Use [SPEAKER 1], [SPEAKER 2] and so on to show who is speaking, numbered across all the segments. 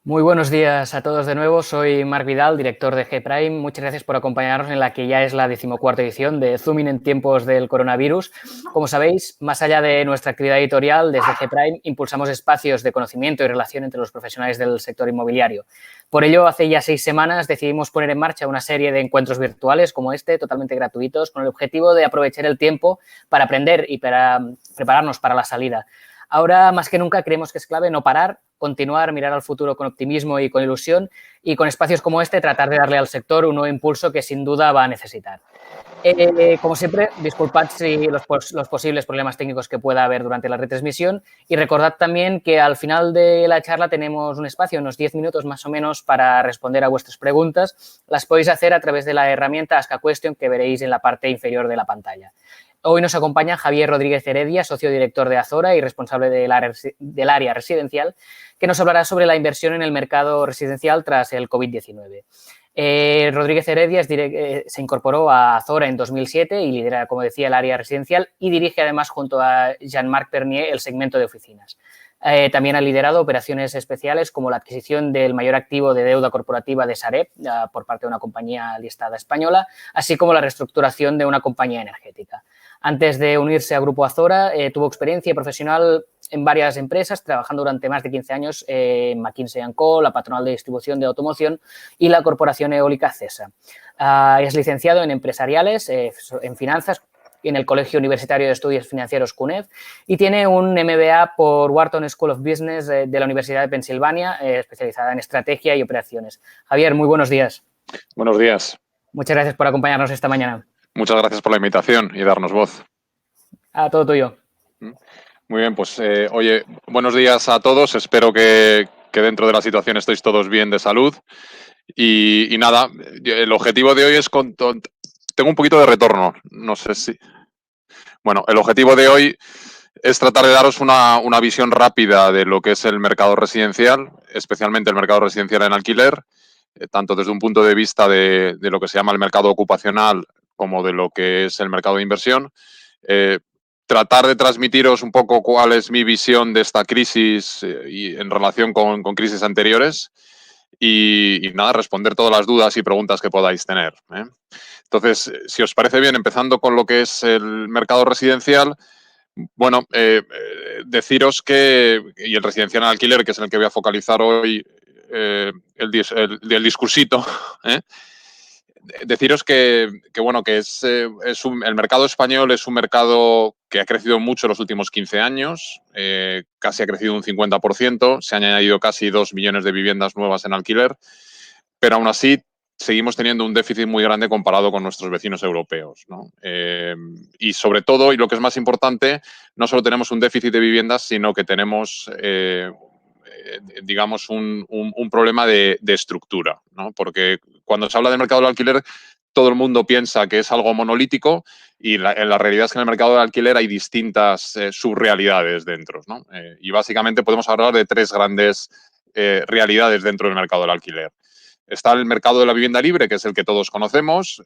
[SPEAKER 1] Muy buenos días a todos de nuevo. Soy Marc Vidal, director de G-Prime. Muchas gracias por acompañarnos en la que ya es la 14ª edición de Zooming en tiempos del coronavirus. Como sabéis, más allá de nuestra actividad editorial, desde G-Prime impulsamos espacios de conocimiento y relación entre los profesionales del sector inmobiliario. Por ello, hace ya 6 semanas decidimos poner en marcha una serie de encuentros virtuales como este, totalmente gratuitos, con el objetivo de aprovechar el tiempo para aprender y para prepararnos para la salida. Ahora, más que nunca, creemos que es clave no parar, continuar, mirar al futuro con optimismo y con ilusión y con espacios como este tratar de darle al sector un nuevo impulso que sin duda va a necesitar. Como siempre, disculpad si los posibles problemas técnicos que pueda haber durante la retransmisión y recordad también que al final de la charla tenemos un espacio, unos 10 minutos más o menos, para responder a vuestras preguntas. Las podéis hacer a través de la herramienta Ask a Question que veréis en la parte inferior de la pantalla. Hoy nos acompaña Javier Rodríguez Heredia, socio director de Azora y responsable del área residencial, que nos hablará sobre la inversión en el mercado residencial tras el COVID-19. Rodríguez Heredia se incorporó a Azora en 2007 y lidera, como decía, el área residencial y dirige además junto a Jean-Marc Pernier el segmento de oficinas. También ha liderado operaciones especiales como la adquisición del mayor activo de deuda corporativa de Sareb por parte de una compañía listada española, así como la reestructuración de una compañía energética. Antes de unirse a Grupo Azora, tuvo experiencia profesional en varias empresas, trabajando durante más de 15 años en McKinsey & Co., la patronal de distribución de automoción y la corporación eólica CESA. Es licenciado en empresariales, en finanzas, en el Colegio Universitario de Estudios Financieros CUNEF y tiene un MBA por Wharton School of Business de la Universidad de Pensilvania, especializada en estrategia y operaciones. Javier, muy buenos días.
[SPEAKER 2] Buenos días.
[SPEAKER 1] Muchas gracias por acompañarnos esta mañana.
[SPEAKER 2] Muchas gracias por la invitación y darnos voz.
[SPEAKER 1] Todo tuyo.
[SPEAKER 2] Muy bien, pues oye, buenos días a todos. Espero que dentro de la situación estéis todos bien de salud. Y nada, el objetivo de hoy es... Tengo un poquito de retorno, no sé si... Bueno, el objetivo de hoy es tratar de daros una visión rápida de lo que es el mercado residencial, especialmente el mercado residencial en alquiler, tanto desde un punto de vista de lo que se llama el mercado ocupacional como de lo que es el mercado de inversión. Tratar de transmitiros un poco cuál es mi visión de esta crisis y en relación con crisis anteriores y nada, responder todas las dudas y preguntas que podáis tener. Entonces, si os parece bien, empezando con lo que es el mercado residencial, bueno, deciros que, y el residencial en alquiler, que es en el que voy a focalizar hoy el discursito, deciros bueno, que el mercado español es un mercado que ha crecido mucho en los últimos 15 años, casi ha crecido un 50%, se han añadido casi 2 millones de viviendas nuevas en alquiler, pero aún así seguimos teniendo un déficit muy grande comparado con nuestros vecinos europeos, ¿no? Y sobre todo, y lo que es más importante, no solo tenemos un déficit de viviendas, sino que tenemos, digamos, un problema de estructura, ¿no? Porque cuando se habla del mercado del alquiler, todo el mundo piensa que es algo monolítico y la realidad es que en el mercado del alquiler hay distintas subrealidades dentro, ¿no? Y básicamente podemos hablar de 3 grandes realidades dentro del mercado del alquiler. Está el mercado de la vivienda libre, que es el que todos conocemos,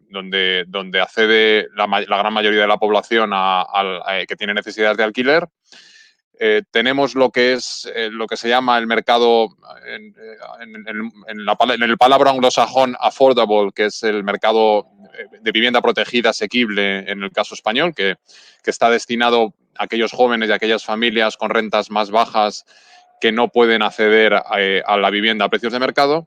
[SPEAKER 2] donde accede la gran mayoría de la población que tiene necesidades de alquiler. Tenemos lo que se llama el mercado, en el palabra anglosajón, affordable, que es el mercado de vivienda protegida asequible en el caso español, que está destinado a aquellos jóvenes y a aquellas familias con rentas más bajas que no pueden acceder a la vivienda a precios de mercado.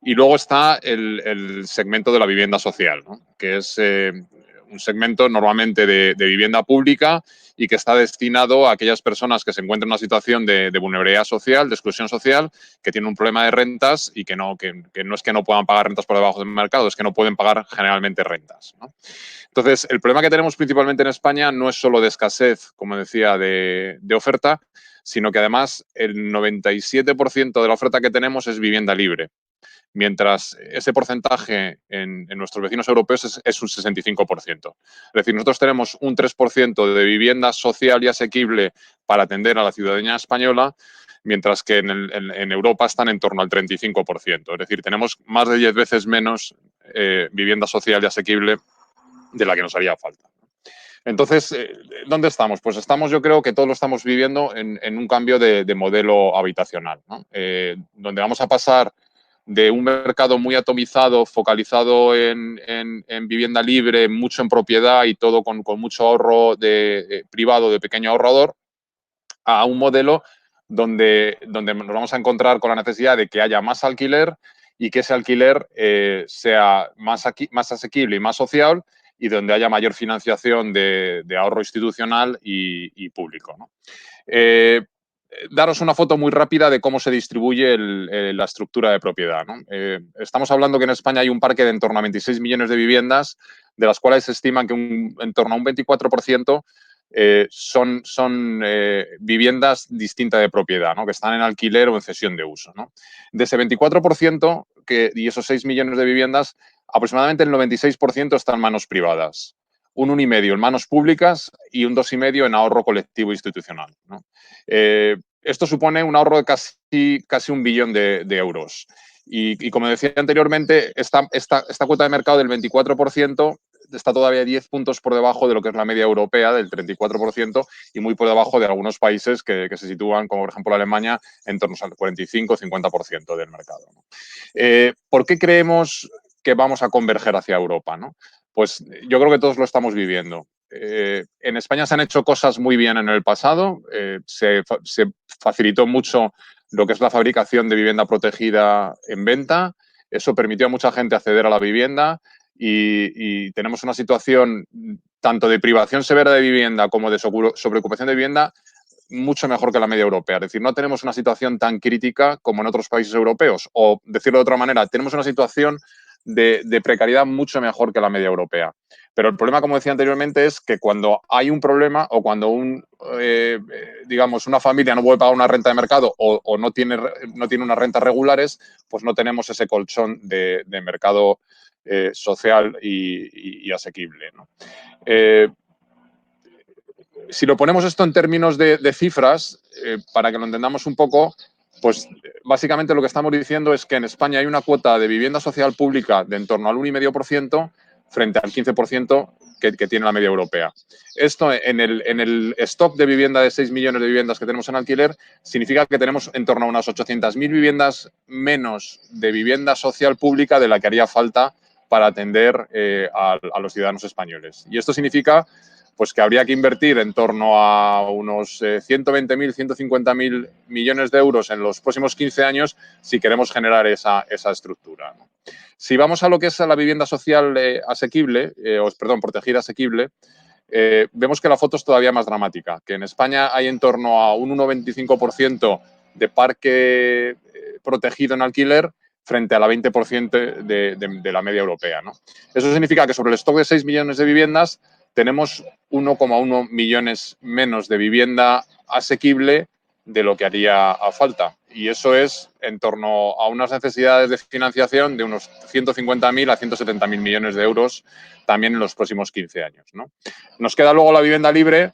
[SPEAKER 2] Y luego está el segmento de la vivienda social, ¿no? Que es un segmento normalmente de vivienda pública y que está destinado a aquellas personas que se encuentran en una situación de vulnerabilidad social, de exclusión social, que tienen un problema de rentas y que no es que no puedan pagar rentas por debajo del mercado, es que no pueden pagar generalmente rentas, ¿no? Entonces, el problema que tenemos principalmente en España no es solo de escasez, como decía, de oferta, sino que además el 97% de la oferta que tenemos es vivienda libre, mientras ese porcentaje en nuestros vecinos europeos es un 65%. Es decir, nosotros tenemos un 3% de vivienda social y asequible para atender a la ciudadanía española, mientras que en Europa están en torno al 35%. Es decir, tenemos más de 10 veces menos vivienda social y asequible de la que nos haría falta. Entonces, ¿dónde estamos? Pues estamos, yo creo que todos lo estamos viviendo en un cambio de modelo habitacional, ¿no? Donde vamos a pasar de un mercado muy atomizado, focalizado en vivienda libre, mucho en propiedad y todo con mucho ahorro privado de pequeño ahorrador, a un modelo donde nos vamos a encontrar con la necesidad de que haya más alquiler y que ese alquiler sea más asequible y más social, y donde haya mayor financiación de ahorro institucional y público, ¿no? Daros una foto muy rápida de cómo se distribuye la estructura de propiedad, ¿no? Estamos hablando que en España hay un parque de en torno a 26 millones de viviendas, de las cuales se estima que en torno a un 24% son viviendas distintas de propiedad, ¿no? Que están en alquiler o en cesión de uso, ¿no? De ese 24% y esos 6 millones de viviendas, aproximadamente el 96% está en manos privadas, un 1,5 en manos públicas y un 2,5 en ahorro colectivo institucional, ¿no? Esto supone un ahorro de casi 1 billón de euros. Y como decía anteriormente, esta cuota de mercado del 24% está todavía 10 puntos por debajo de lo que es la media europea del 34% y muy por debajo de algunos países que se sitúan, como por ejemplo Alemania, en torno al 45-50% del mercado, ¿no? ¿Por qué creemos que vamos a converger hacia Europa, ¿no? Pues yo creo que todos lo estamos viviendo. En España se han hecho cosas muy bien en el pasado, se facilitó mucho lo que es la fabricación de vivienda protegida en venta, eso permitió a mucha gente acceder a la vivienda y tenemos una situación tanto de privación severa de vivienda como de sobreocupación de vivienda mucho mejor que la media europea. Es decir, no tenemos una situación tan crítica como en otros países europeos. O, decirlo de otra manera, tenemos una situación de precariedad mucho mejor que la media europea. Pero el problema, como decía anteriormente, es que cuando hay un problema o cuando digamos, una familia no puede pagar una renta de mercado o no tiene unas rentas regulares, pues no tenemos ese colchón de mercado social y asequible, ¿no? Si lo ponemos esto en términos de cifras, para que lo entendamos un poco, pues básicamente lo que estamos diciendo es que en España hay una cuota de vivienda social pública de en torno al 1,5% frente al 15% que tiene la media europea. Esto en el stock de vivienda de 6 millones de viviendas que tenemos en alquiler significa que tenemos en torno a unas 800.000 viviendas menos de vivienda social pública de la que haría falta para atender a los ciudadanos españoles. Y esto significa pues que habría que invertir en torno a unos 120.000, 150.000 millones de euros en los próximos 15 años si queremos generar esa estructura, ¿no? Si vamos a lo que es la vivienda social asequible, protegida asequible, vemos que la foto es todavía más dramática, que en España hay en torno a un 1,25% de parque protegido en alquiler frente a la 20% de la media europea, ¿no? Eso significa que sobre el stock de 6 millones de viviendas tenemos 1,1 millones menos de vivienda asequible de lo que haría falta. Y eso es en torno a unas necesidades de financiación de unos 150.000 a 170.000 millones de euros también en los próximos 15 años, ¿no? Nos queda luego la vivienda libre,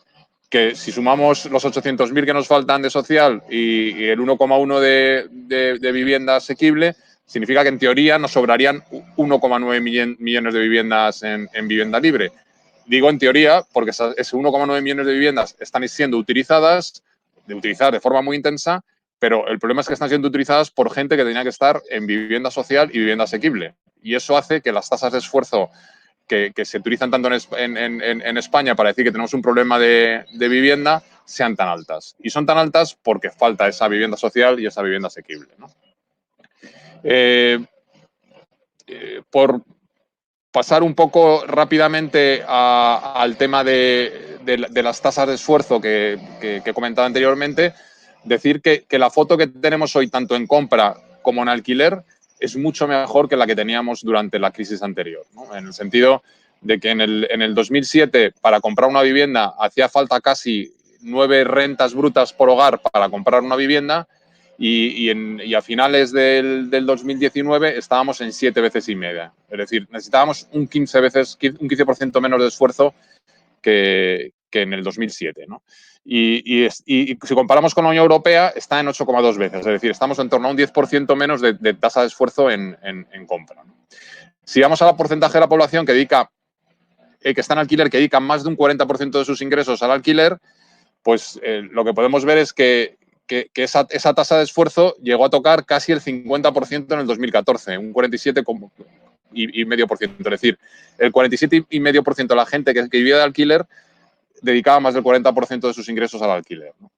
[SPEAKER 2] que si sumamos los 800.000 que nos faltan de social y el 1,1 de vivienda asequible, significa que en teoría nos sobrarían 1,9 millones de viviendas en vivienda libre. Digo en teoría porque ese 1,9 millones de viviendas están siendo utilizadas de forma muy intensa, pero el problema es que están siendo utilizadas por gente que tenía que estar en vivienda social y vivienda asequible. Y eso hace que las tasas de esfuerzo que se utilizan tanto en España para decir que tenemos un problema de vivienda sean tan altas. Y son tan altas porque falta esa vivienda social y esa vivienda asequible, ¿no? Por pasar un poco rápidamente al tema de las tasas de esfuerzo que he comentado anteriormente, decir que la foto que tenemos hoy, tanto en compra como en alquiler, es mucho mejor que la que teníamos durante la crisis anterior, ¿no? En el sentido de que en el 2007, para comprar una vivienda, hacía falta casi 9 rentas brutas por hogar para comprar una vivienda, y a finales del 2019 estábamos en 7 veces y media. Es decir, necesitábamos un 15% menos de esfuerzo que en el 2007, ¿no? Y si comparamos con la Unión Europea, está en 8,2 veces. Es decir, estamos en torno a un 10% menos de tasa de esfuerzo en compra, ¿no? Si vamos al porcentaje de la población que dedica que está en alquiler, que dedican más de un 40% de sus ingresos al alquiler, pues lo que podemos ver es que esa tasa de esfuerzo llegó a tocar casi el 50% en el 2014, un 47,5%. Es decir, el 47,5% de la gente que vivía de alquiler dedicaba más del 40% de sus ingresos al alquiler, ¿no?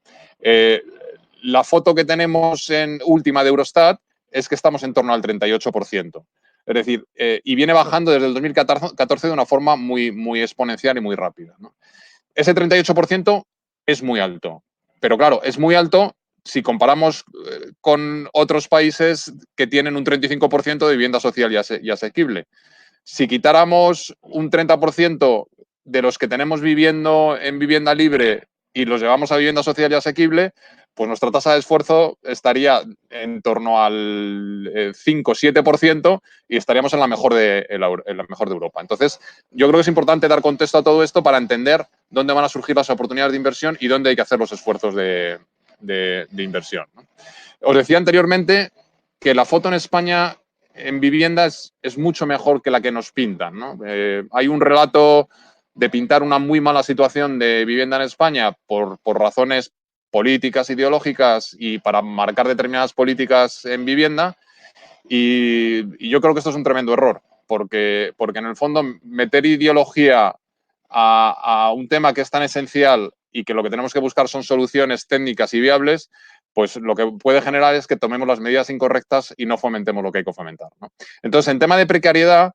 [SPEAKER 2] La foto que tenemos en última de Eurostat es que estamos en torno al 38%. Es decir, y viene bajando desde el 2014 de una forma muy, muy exponencial y muy rápida, ¿no? Ese 38% es muy alto. Pero claro, es muy alto si comparamos con otros países que tienen un 35% de vivienda social y asequible. Si quitáramos un 30% de los que tenemos viviendo en vivienda libre y los llevamos a vivienda social y asequible, pues nuestra tasa de esfuerzo estaría en torno al 5-7% y estaríamos en la mejor de Europa. Entonces, yo creo que es importante dar contexto a todo esto para entender dónde van a surgir las oportunidades de inversión y dónde hay que hacer los esfuerzos de inversión, ¿no? Os decía anteriormente que la foto en España en vivienda es mucho mejor que la que nos pintan, ¿no? Hay un relato de pintar una muy mala situación de vivienda en España por razones políticas, ideológicas y para marcar determinadas políticas en vivienda. Y yo creo que esto es un tremendo error, porque en el fondo meter ideología a un tema que es tan esencial y que lo que tenemos que buscar son soluciones técnicas y viables, pues lo que puede generar es que tomemos las medidas incorrectas y no fomentemos lo que hay que fomentar, ¿no? Entonces, en tema de precariedad,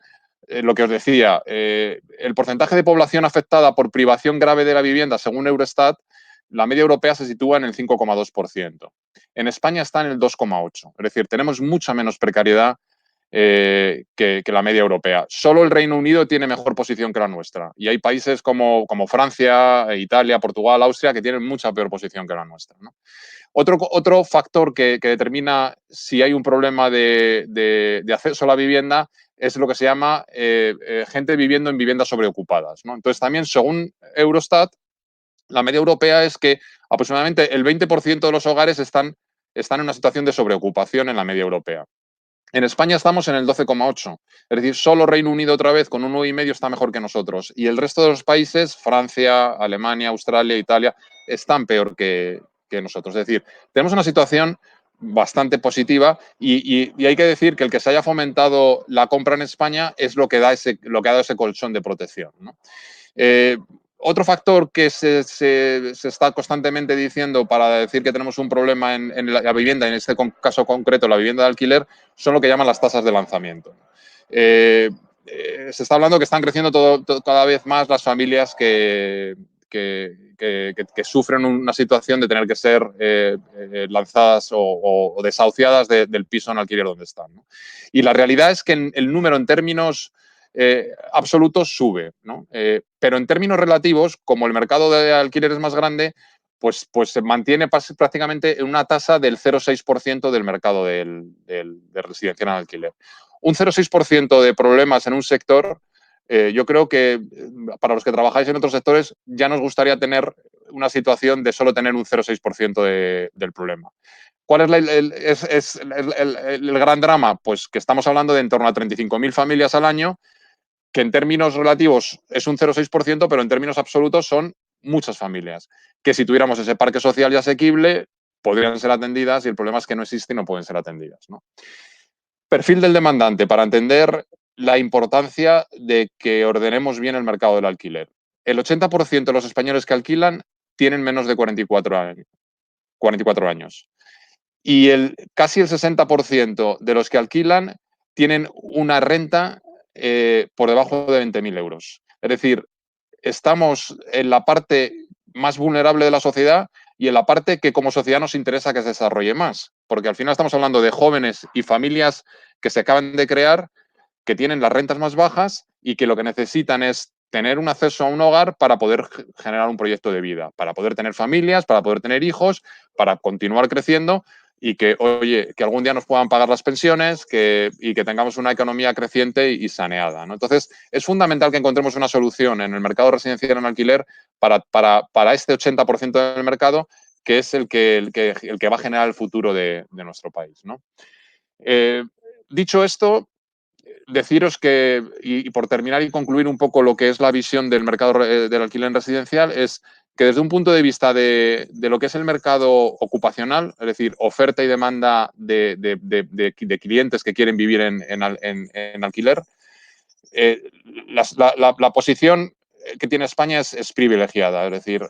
[SPEAKER 2] lo que os decía, el porcentaje de población afectada por privación grave de la vivienda, según Eurostat, la media europea se sitúa en el 5,2%. En España está en el 2,8%. Es decir, tenemos mucha menos precariedad que la media europea. Solo el Reino Unido tiene mejor posición que la nuestra. Y hay países como Francia, Italia, Portugal, Austria, que tienen mucha peor posición que la nuestra, ¿no? Otro factor que determina si hay un problema de acceso a la vivienda es lo que se llama gente viviendo en viviendas sobreocupadas, ¿no? Entonces, también, según Eurostat, la media europea es que aproximadamente el 20% de los hogares están en una situación de sobreocupación en la media europea. En España estamos en el 12,8%. Es decir, solo Reino Unido otra vez con un 9,5% está mejor que nosotros. Y el resto de los países, Francia, Alemania, Australia, Italia, están peor que nosotros. Es decir, tenemos una situación bastante positiva y hay que decir que el que se haya fomentado la compra en España es lo que ha dado ese colchón de protección, ¿no? Otro factor que se está constantemente diciendo para decir que tenemos un problema en la vivienda, en este caso concreto la vivienda de alquiler, son lo que llaman las tasas de lanzamiento. Se está hablando que están creciendo cada vez más las familias que sufren una situación de tener que ser lanzadas o desahuciadas del piso en alquiler donde están, ¿no? Y la realidad es que el número en términos absolutos sube, ¿no? Pero en términos relativos, como el mercado de alquiler es más grande, pues se mantiene prácticamente en una tasa del 0,6% del mercado de residencial en alquiler. Un 0,6% de problemas en un sector, yo creo que para los que trabajáis en otros sectores ya nos gustaría tener una situación de solo tener un 0,6% del problema. ¿Cuál es el gran drama? Pues que estamos hablando de en torno a 35.000 familias al año, que en términos relativos es un 0,6%, pero en términos absolutos son muchas familias, que si tuviéramos ese parque social y asequible, podrían ser atendidas y el problema es que no existe y no pueden ser atendidas, ¿no? Perfil del demandante, para entender la importancia de que ordenemos bien el mercado del alquiler. El 80% de los españoles que alquilan tienen menos de 44 años. 44 años. Y casi el 60% de los que alquilan tienen una renta por debajo de 20.000 euros. Es decir, estamos en la parte más vulnerable de la sociedad y en la parte que como sociedad nos interesa que se desarrolle más. Porque al final estamos hablando de jóvenes y familias que se acaban de crear, que tienen las rentas más bajas y que lo que necesitan es tener un acceso a un hogar para poder generar un proyecto de vida, para poder tener familias, para poder tener hijos, para continuar creciendo y que, oye, que algún día nos puedan pagar las pensiones y que tengamos una economía creciente y saneada, ¿no? Entonces, es fundamental que encontremos una solución en el mercado residencial en alquiler para este 80% del mercado, que es el que va a generar el futuro de nuestro país, ¿no? Dicho esto, deciros que, y por terminar y concluir un poco lo que es la visión del mercado del alquiler residencial, es que desde un punto de vista de lo que es el mercado ocupacional, es decir, oferta y demanda de clientes que quieren vivir en alquiler, la posición que tiene España es privilegiada. Es decir,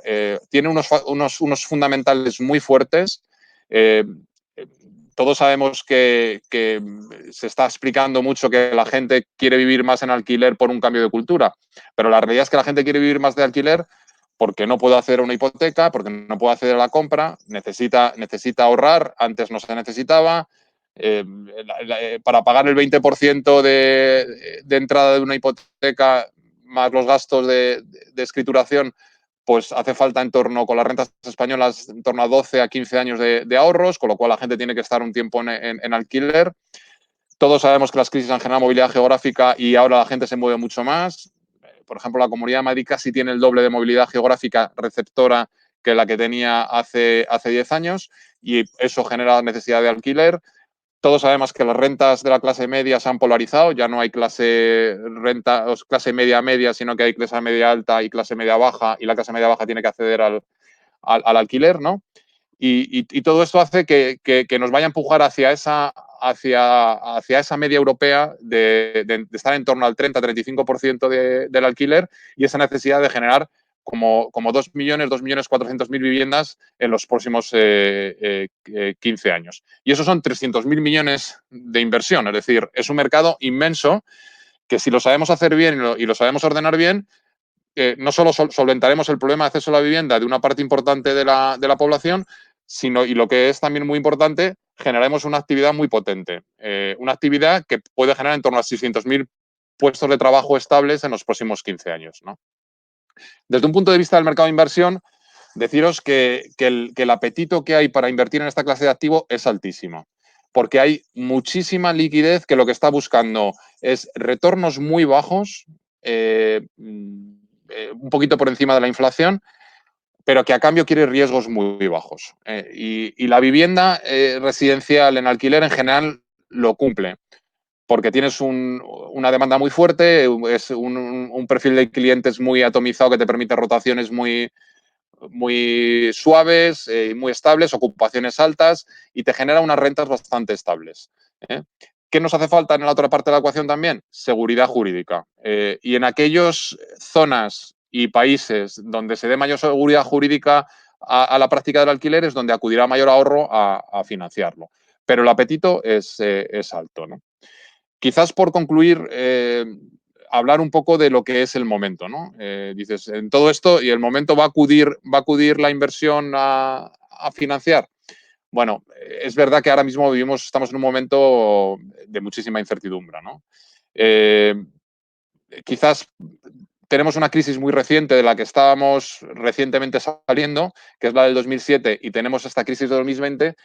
[SPEAKER 2] tiene unos fundamentales muy fuertes. Eh, todos sabemos que se está explicando mucho que la gente quiere vivir más en alquiler por un cambio de cultura, pero la realidad es que la gente quiere vivir más de alquiler porque no puede hacer una hipoteca, porque no puede hacer la compra, necesita ahorrar, antes no se necesitaba. Para pagar el 20% de entrada de una hipoteca más los gastos de escrituración, pues hace falta con las rentas españolas, en torno a 12 a 15 años de ahorros, con lo cual la gente tiene que estar un tiempo en alquiler. Todos sabemos que las crisis han generado movilidad geográfica y ahora la gente se mueve mucho más. Por ejemplo, la Comunidad de Madrid casi tiene el doble de movilidad geográfica receptora que la que tenía hace 10 años, y eso genera necesidad de alquiler. Todos sabemos que las rentas de la clase media se han polarizado, ya no hay clase media, sino que hay clase media alta y clase media baja, y la clase media baja tiene que acceder al alquiler, ¿no? Y todo esto hace que nos vaya a empujar hacia esa media europea de estar en torno al 30-35% del alquiler, y esa necesidad de generar como 2.400.000 viviendas en los próximos 15 años. Y esos son 300.000 millones de inversión. Es decir, es un mercado inmenso que, si lo sabemos hacer bien y lo sabemos ordenar bien, no solo solventaremos el problema de acceso a la vivienda de una parte importante de la población, sino, y lo que es también muy importante, generaremos una actividad muy potente. Una actividad que puede generar en torno a 600.000 puestos de trabajo estables en los próximos 15 años, ¿no? Desde un punto de vista del mercado de inversión, deciros que el apetito que hay para invertir en esta clase de activo es altísimo, porque hay muchísima liquidez que lo que está buscando es retornos muy bajos, un poquito por encima de la inflación, pero que a cambio quiere riesgos muy bajos. Y la vivienda residencial en alquiler en general lo cumple, porque tienes una demanda muy fuerte, es un perfil de clientes muy atomizado que te permite rotaciones muy suaves, muy estables, ocupaciones altas, y te genera unas rentas bastante estables. ¿Qué nos hace falta en la otra parte de la ecuación también? Seguridad jurídica. Y en aquellas zonas y países donde se dé mayor seguridad jurídica a la práctica del alquiler es donde acudirá mayor ahorro a financiarlo. Pero el apetito es alto, ¿no? Quizás por concluir, hablar un poco de lo que es el momento, ¿no? Dices, en todo esto, ¿y el momento va a acudir la inversión a financiar? Bueno, es verdad que ahora mismo estamos en un momento de muchísima incertidumbre, ¿no? Quizás tenemos una crisis muy reciente de la que estábamos recientemente saliendo, que es la del 2007, y tenemos esta crisis de 2020,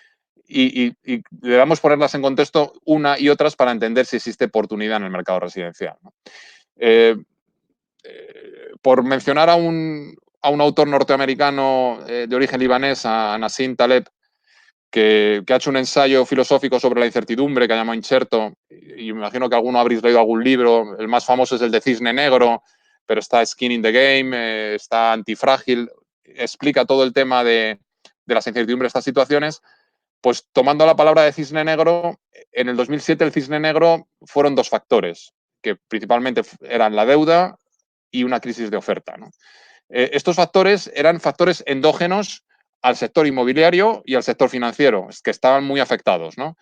[SPEAKER 2] y debemos ponerlas en contexto una y otras para entender si existe oportunidad en el mercado residencial, ¿no? Por mencionar a un autor norteamericano de origen libanés, a Nassim Taleb, que ha hecho un ensayo filosófico sobre la incertidumbre que ha llamado Incerto, y me imagino que alguno habréis leído algún libro. El más famoso es el de Cisne Negro, pero está Skin in the Game, está Antifrágil, explica todo el tema de las incertidumbres de estas situaciones. Pues tomando la palabra de Cisne Negro, en el 2007 el Cisne Negro fueron dos factores, que principalmente eran la deuda y una crisis de oferta, ¿no? Estos factores eran factores endógenos al sector inmobiliario y al sector financiero, que estaban muy afectados, ¿no?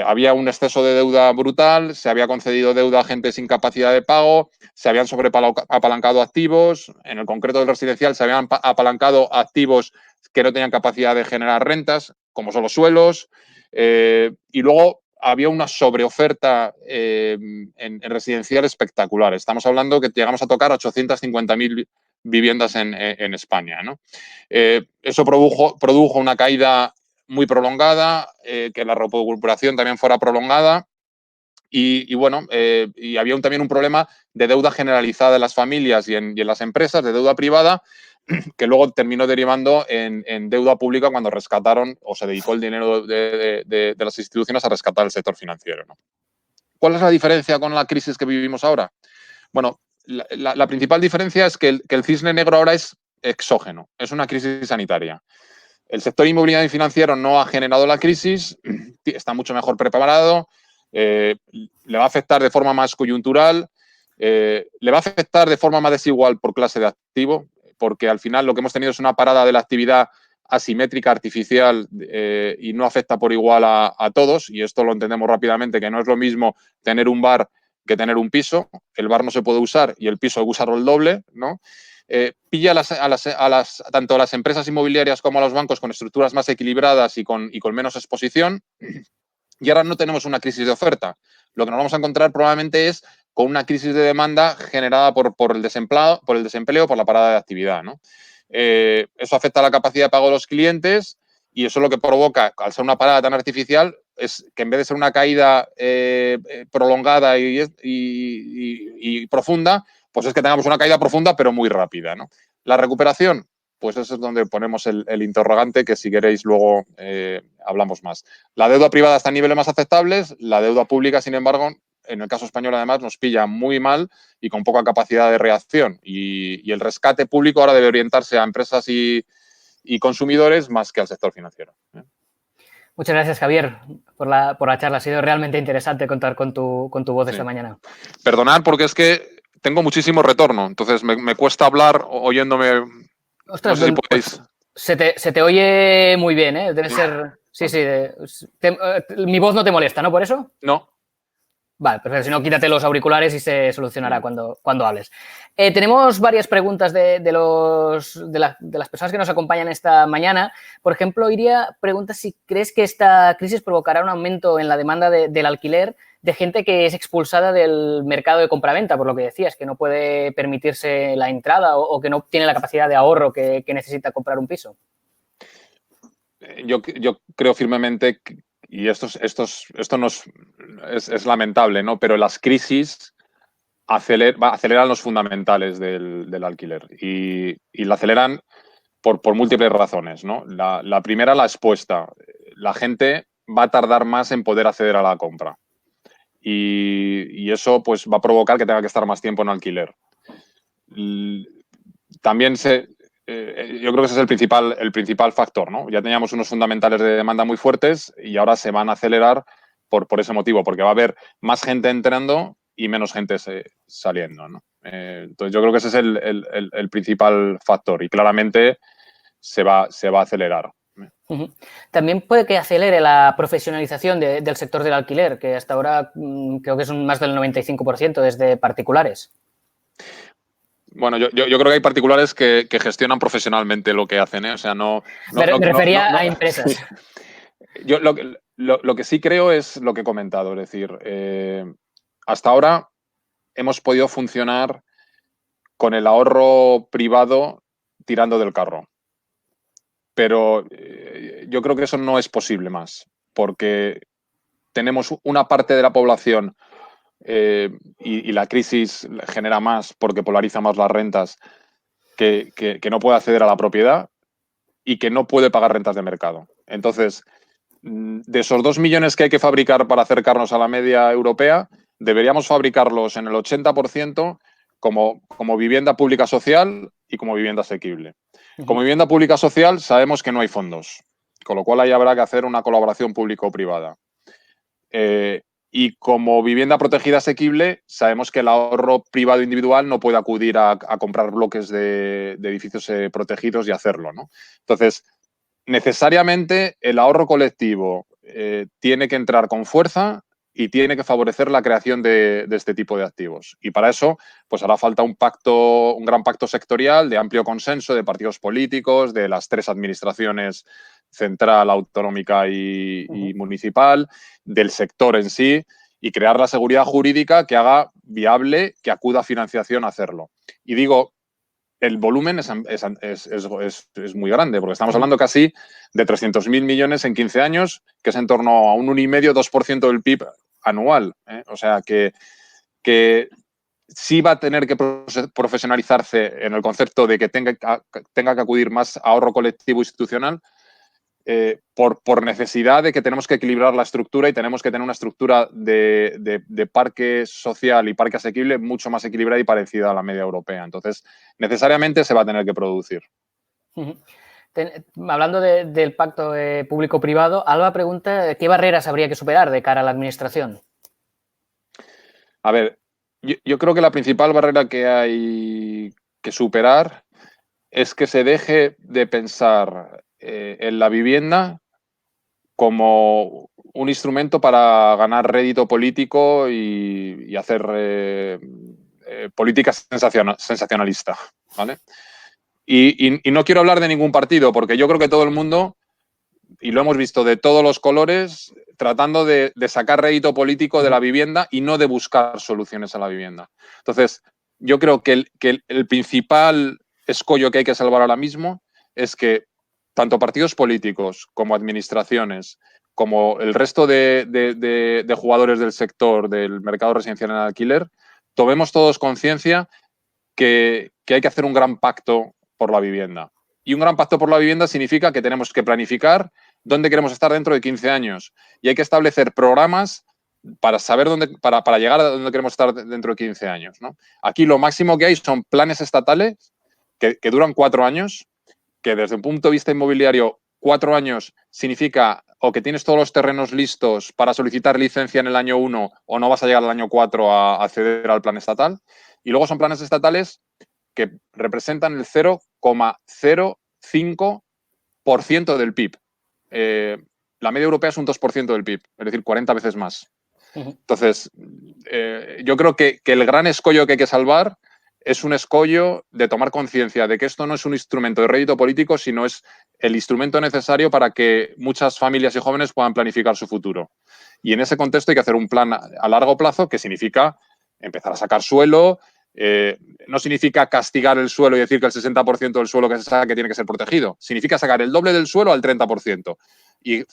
[SPEAKER 2] Había un exceso de deuda brutal, se había concedido deuda a gente sin capacidad de pago, se habían sobreapalancado activos, en el concreto del residencial se habían apalancado activos que no tenían capacidad de generar rentas, como son los suelos, y luego había una sobreoferta en residencial espectacular. Estamos hablando que llegamos a tocar 850.000 viviendas en España, ¿no? Eso produjo una caída muy prolongada, que la recuperación también fuera prolongada, y bueno, y había también un problema de deuda generalizada en las familias y en las empresas, de deuda privada, que luego terminó derivando en deuda pública cuando rescataron o se dedicó el dinero de las instituciones a rescatar el sector financiero, ¿no? ¿Cuál es la diferencia con la crisis que vivimos ahora? Bueno, la principal diferencia es que el cisne negro ahora es exógeno, es una crisis sanitaria. El sector inmobiliario y financiero no ha generado la crisis, está mucho mejor preparado, le va a afectar de forma más coyuntural, le va a afectar de forma más desigual por clase de activo, porque al final lo que hemos tenido es una parada de la actividad asimétrica, artificial, y no afecta por igual a todos, y esto lo entendemos rápidamente, que no es lo mismo tener un bar que tener un piso. El bar no se puede usar y el piso hay que usarlo el doble, ¿no? Pilla tanto a las empresas inmobiliarias como a los bancos con estructuras más equilibradas y con menos exposición. Y ahora no tenemos una crisis de oferta. Lo que nos vamos a encontrar probablemente es con una crisis de demanda generada por el desempleo, por la parada de actividad, ¿no? Eso afecta a la capacidad de pago de los clientes y eso lo que provoca, al ser una parada tan artificial, es que en vez de ser una caída prolongada y profunda, pues es que tengamos una caída profunda pero muy rápida, ¿no? La recuperación, pues eso es donde ponemos el interrogante, que si queréis luego hablamos más. La deuda privada está a niveles más aceptables, la deuda pública, sin embargo, en el caso español además nos pilla muy mal y con poca capacidad de reacción. Y el rescate público ahora debe orientarse a empresas y consumidores más que al sector financiero.
[SPEAKER 1] Muchas gracias, Javier, por la charla. Ha sido realmente interesante contar con tu voz esta mañana.
[SPEAKER 2] Perdonad porque es que tengo muchísimo retorno, entonces me cuesta hablar oyéndome.
[SPEAKER 1] Ostras,
[SPEAKER 2] No sé si
[SPEAKER 1] pues
[SPEAKER 2] podéis.
[SPEAKER 1] se te oye muy bien, ¿eh? Debe ser... Sí, sí. Mi voz no te molesta, ¿no? ¿Por eso?
[SPEAKER 2] No.
[SPEAKER 1] Vale, perfecto. Si no, quítate los auriculares y se solucionará cuando hables. Tenemos varias preguntas de las personas que nos acompañan esta mañana. Por ejemplo, Iria pregunta si crees que esta crisis provocará un aumento en la demanda del alquiler de gente que es expulsada del mercado de compraventa, por lo que decías, que no puede permitirse la entrada o que no tiene la capacidad de ahorro que necesita comprar un piso.
[SPEAKER 2] Yo creo firmemente, y esto es lamentable, ¿no? Pero las crisis aceleran los fundamentales del alquiler y la aceleran por múltiples razones, ¿no? La primera, la expuesta. La gente va a tardar más en poder acceder a la compra y eso pues va a provocar que tenga que estar más tiempo en alquiler. También yo creo que ese es el principal factor, ¿no? Ya teníamos unos fundamentales de demanda muy fuertes y ahora se van a acelerar por ese motivo, porque va a haber más gente entrando y menos gente saliendo, ¿no? Entonces yo creo que ese es el principal factor y claramente se va a acelerar.
[SPEAKER 1] También puede que acelere la profesionalización del sector del alquiler, que hasta ahora creo que es más del 95% desde particulares.
[SPEAKER 2] Bueno, yo creo que hay particulares que gestionan profesionalmente lo que hacen, ¿eh? O sea,
[SPEAKER 1] me refería a empresas.
[SPEAKER 2] Yo lo que sí creo es lo que he comentado, es decir, hasta ahora hemos podido funcionar con el ahorro privado tirando del carro. Pero yo creo que eso no es posible más, porque tenemos una parte de la población y la crisis genera más porque polariza más las rentas que no puede acceder a la propiedad y que no puede pagar rentas de mercado. Entonces, de esos 2 millones que hay que fabricar para acercarnos a la media europea, deberíamos fabricarlos en el 80% como vivienda pública social y como vivienda asequible. Como vivienda pública social sabemos que no hay fondos, con lo cual ahí habrá que hacer una colaboración público-privada. Y como vivienda protegida asequible, sabemos que el ahorro privado individual no puede acudir a comprar bloques de edificios protegidos y hacerlo, ¿no? Entonces, necesariamente el ahorro colectivo tiene que entrar con fuerza y tiene que favorecer la creación de este tipo de activos. Y para eso, pues hará falta un gran pacto sectorial de amplio consenso de partidos políticos, de las 3 administraciones, central, autonómica y municipal, del sector en sí, y crear la seguridad jurídica que haga viable que acuda a financiación a hacerlo. Y digo, el volumen es muy grande, porque estamos hablando casi de 300.000 millones en 15 años, que es en torno a un 1,5-2% del PIB anual. O sea que sí va a tener que profesionalizarse en el concepto de que tenga que acudir más a ahorro colectivo institucional, por necesidad de que tenemos que equilibrar la estructura y tenemos que tener una estructura de parque social y parque asequible mucho más equilibrada y parecida a la media europea. Entonces, necesariamente se va a tener que producir.
[SPEAKER 1] Hablando del pacto público-privado, Alba pregunta ¿qué barreras habría que superar de cara a la administración?
[SPEAKER 2] A ver, yo creo que la principal barrera que hay que superar es que se deje de pensar en la vivienda como un instrumento para ganar rédito político y hacer política sensacionalista, ¿vale? Y no quiero hablar de ningún partido, porque yo creo que todo el mundo, y lo hemos visto de todos los colores, tratando de sacar rédito político de la vivienda y no de buscar soluciones a la vivienda. Entonces, yo creo que el principal escollo que hay que salvar ahora mismo es que tanto partidos políticos como administraciones, como el resto de jugadores del sector del mercado residencial en alquiler, tomemos todos conciencia que hay que hacer un gran pacto por la vivienda. Y un gran pacto por la vivienda significa que tenemos que planificar dónde queremos estar dentro de 15 años. Y hay que establecer programas para saber para llegar a dónde queremos estar dentro de 15 años, ¿no? Aquí lo máximo que hay son planes estatales que duran 4 años, que desde un punto de vista inmobiliario, 4 años significa o que tienes todos los terrenos listos para solicitar licencia en el año 1 o no vas a llegar al año 4 a acceder al plan estatal. Y luego son planes estatales que representan el 0,05% del PIB. La media europea es un 2% del PIB, es decir, 40 veces más. Entonces, yo creo que el gran escollo que hay que salvar es un escollo de tomar conciencia de que esto no es un instrumento de rédito político, sino es el instrumento necesario para que muchas familias y jóvenes puedan planificar su futuro. Y en ese contexto hay que hacer un plan a largo plazo que significa empezar a sacar suelo. No significa castigar el suelo y decir que el 60% del suelo que se saque tiene que ser protegido. Significa sacar el doble del suelo al 30% y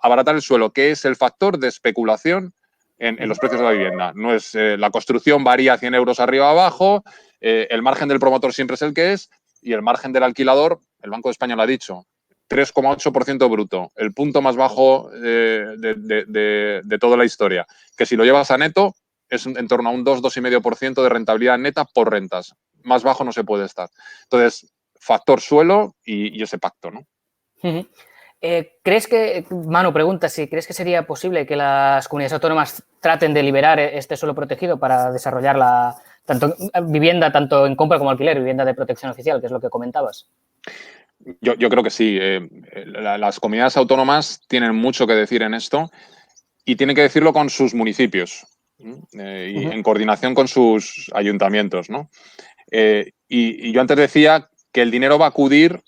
[SPEAKER 2] abaratar el suelo, que es el factor de especulación en los precios de la vivienda. No es la construcción varía 100 euros arriba o abajo, el margen del promotor siempre es el que es y el margen del alquilador, el Banco de España lo ha dicho, 3,8% bruto, el punto más bajo de toda la historia. Que si lo llevas a neto, es en torno a un 2,5% de rentabilidad neta por rentas. Más bajo no se puede estar. Entonces, factor suelo y ese pacto, ¿no?
[SPEAKER 1] ¿Crees que, Manu pregunta si crees que sería posible que las comunidades autónomas traten de liberar este suelo protegido para desarrollar vivienda tanto en compra como alquiler, vivienda de protección oficial, que es lo que comentabas?
[SPEAKER 2] Yo creo que sí. Las comunidades autónomas tienen mucho que decir en esto y tienen que decirlo con sus municipios y en coordinación con sus ayuntamientos, ¿no? Y yo antes decía que el dinero va a acudir,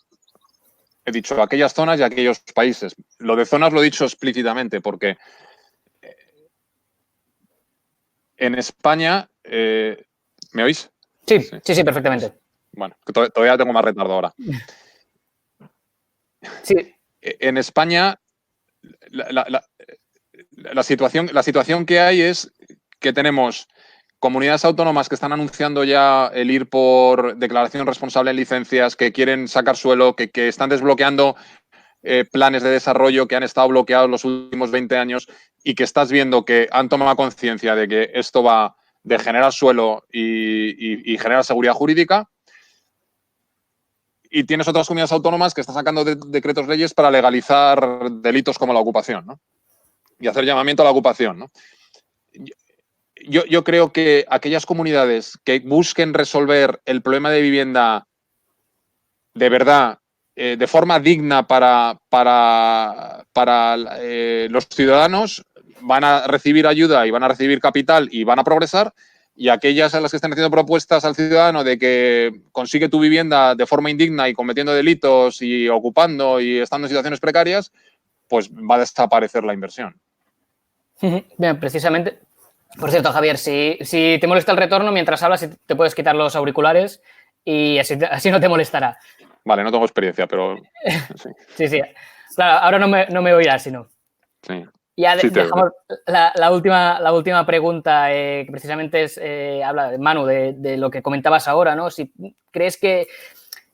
[SPEAKER 2] he dicho, a aquellas zonas y a aquellos países. Lo de zonas lo he dicho explícitamente porque en España... ¿me oís?
[SPEAKER 1] Sí, perfectamente.
[SPEAKER 2] Bueno, todavía tengo más retardo ahora.
[SPEAKER 1] Sí.
[SPEAKER 2] En España, la situación que hay es que tenemos comunidades autónomas que están anunciando ya el ir por declaración responsable en licencias, que quieren sacar suelo, que están desbloqueando planes de desarrollo que han estado bloqueados los últimos 20 años y que estás viendo que han tomado conciencia de que esto va de generar suelo y generar seguridad jurídica. Y tienes otras comunidades autónomas que están sacando decretos leyes para legalizar delitos como la ocupación, ¿no? Y hacer llamamiento a la ocupación, ¿no? Yo creo que aquellas comunidades que busquen resolver el problema de vivienda de verdad, de forma digna para los ciudadanos, van a recibir ayuda y van a recibir capital y van a progresar. Y aquellas a las que están haciendo propuestas al ciudadano de que consigue tu vivienda de forma indigna y cometiendo delitos y ocupando y estando en situaciones precarias, pues va a desaparecer la inversión.
[SPEAKER 1] Bien, precisamente. Por cierto, Javier, si te molesta el retorno, mientras hablas te puedes quitar los auriculares y así no te molestará.
[SPEAKER 2] Vale, no tengo experiencia, pero...
[SPEAKER 1] Sí. Claro, ahora no me oirás, sino.
[SPEAKER 2] Sí.
[SPEAKER 1] Ya dejamos la última pregunta, que precisamente habla de Manu, de lo que comentabas ahora, ¿no? Si crees que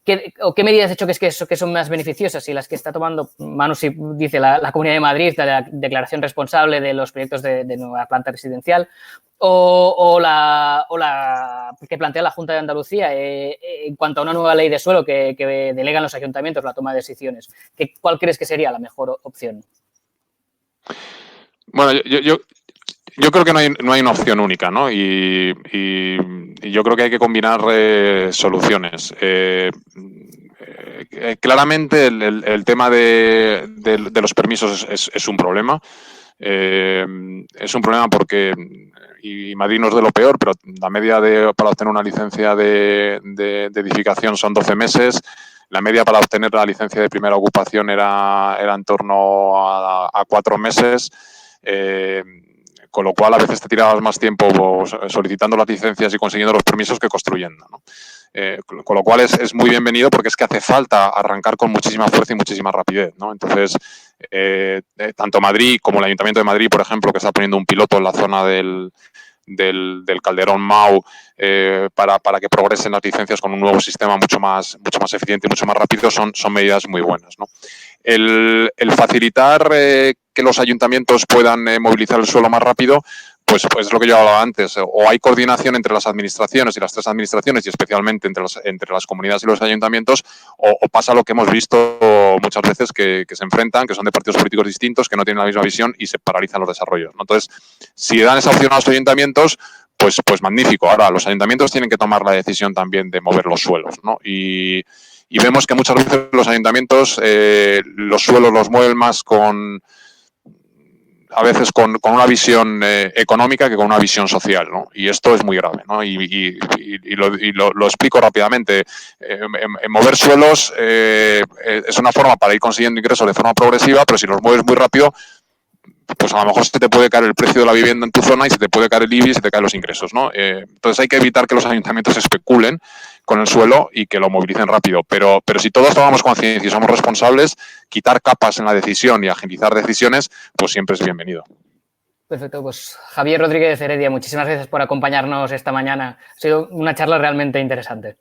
[SPEAKER 1] ¿Qué medidas has hecho que son más beneficiosas? Y las que está tomando, Manu, si dice la Comunidad de Madrid, la declaración responsable de los proyectos de nueva planta residencial, o la que plantea la Junta de Andalucía en cuanto a una nueva ley de suelo que delega a los ayuntamientos la toma de decisiones. ¿Cuál crees que sería la mejor opción?
[SPEAKER 2] Bueno, yo creo que no hay una opción única, ¿no? Y yo creo que hay que combinar soluciones. Claramente el tema de los permisos es un problema. Es un problema porque, y Madrid no es de lo peor, pero la media para obtener una licencia de edificación son 12 meses. La media para obtener la licencia de primera ocupación era en torno a 4 meses. Con lo cual a veces te tirabas más tiempo solicitando las licencias y consiguiendo los permisos que construyendo, ¿no? Con lo cual es muy bienvenido porque es que hace falta arrancar con muchísima fuerza y muchísima rapidez, ¿no? Entonces, tanto Madrid como el Ayuntamiento de Madrid, por ejemplo, que está poniendo un piloto en la zona del Calderón Mau para que progresen las licencias con un nuevo sistema mucho más eficiente y mucho más rápido, son medidas muy buenas, ¿no? El facilitar que los ayuntamientos puedan movilizar el suelo más rápido, pues es lo que yo hablaba antes. O hay coordinación entre las administraciones y las tres administraciones, y especialmente entre las comunidades y los ayuntamientos, o pasa lo que hemos visto muchas veces que se enfrentan, que son de partidos políticos distintos, que no tienen la misma visión y se paralizan los desarrollos, ¿no? Entonces, si dan esa opción a los ayuntamientos, pues magnífico. Ahora, los ayuntamientos tienen que tomar la decisión también de mover los suelos, ¿no? Y vemos que muchas veces los ayuntamientos los suelos los mueven más a veces con una visión económica que con una visión social, ¿no? Y esto es muy grave, ¿no? Y lo explico rápidamente. En mover suelos es una forma para ir consiguiendo ingresos de forma progresiva, pero si los mueves muy rápido, pues a lo mejor se te puede caer el precio de la vivienda en tu zona y se te puede caer el IBI y se te caen los ingresos, ¿no? Entonces hay que evitar que los ayuntamientos especulen con el suelo y que lo movilicen rápido. Pero si todos tomamos conciencia y somos responsables, quitar capas en la decisión y agilizar decisiones, pues siempre es bienvenido.
[SPEAKER 1] Perfecto, pues Javier Rodríguez Heredia, muchísimas gracias por acompañarnos esta mañana. Ha sido una charla realmente interesante.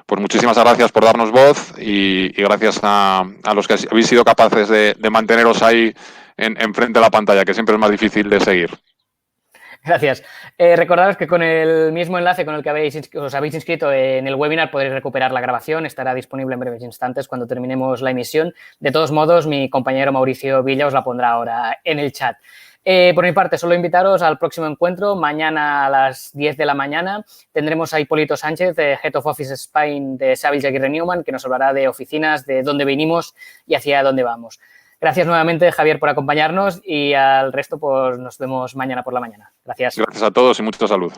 [SPEAKER 2] Pues muchísimas gracias por darnos voz y gracias a los que habéis sido capaces de manteneros ahí en frente a la pantalla, que siempre es más difícil de seguir.
[SPEAKER 1] Gracias. Recordaros que con el mismo enlace con el que os habéis inscrito en el webinar podréis recuperar la grabación. Estará disponible en breves instantes cuando terminemos la emisión. De todos modos, mi compañero Mauricio Villa os la pondrá ahora en el chat. Por mi parte, solo invitaros al próximo encuentro. Mañana a las 10 de la mañana tendremos a Hipólito Sánchez, Head of Office Spain de Savills Aguirre Newman, que nos hablará de oficinas, de dónde venimos y hacia dónde vamos. Gracias nuevamente, Javier, por acompañarnos y al resto pues nos vemos mañana por la mañana. Gracias.
[SPEAKER 2] Gracias a todos y mucha salud.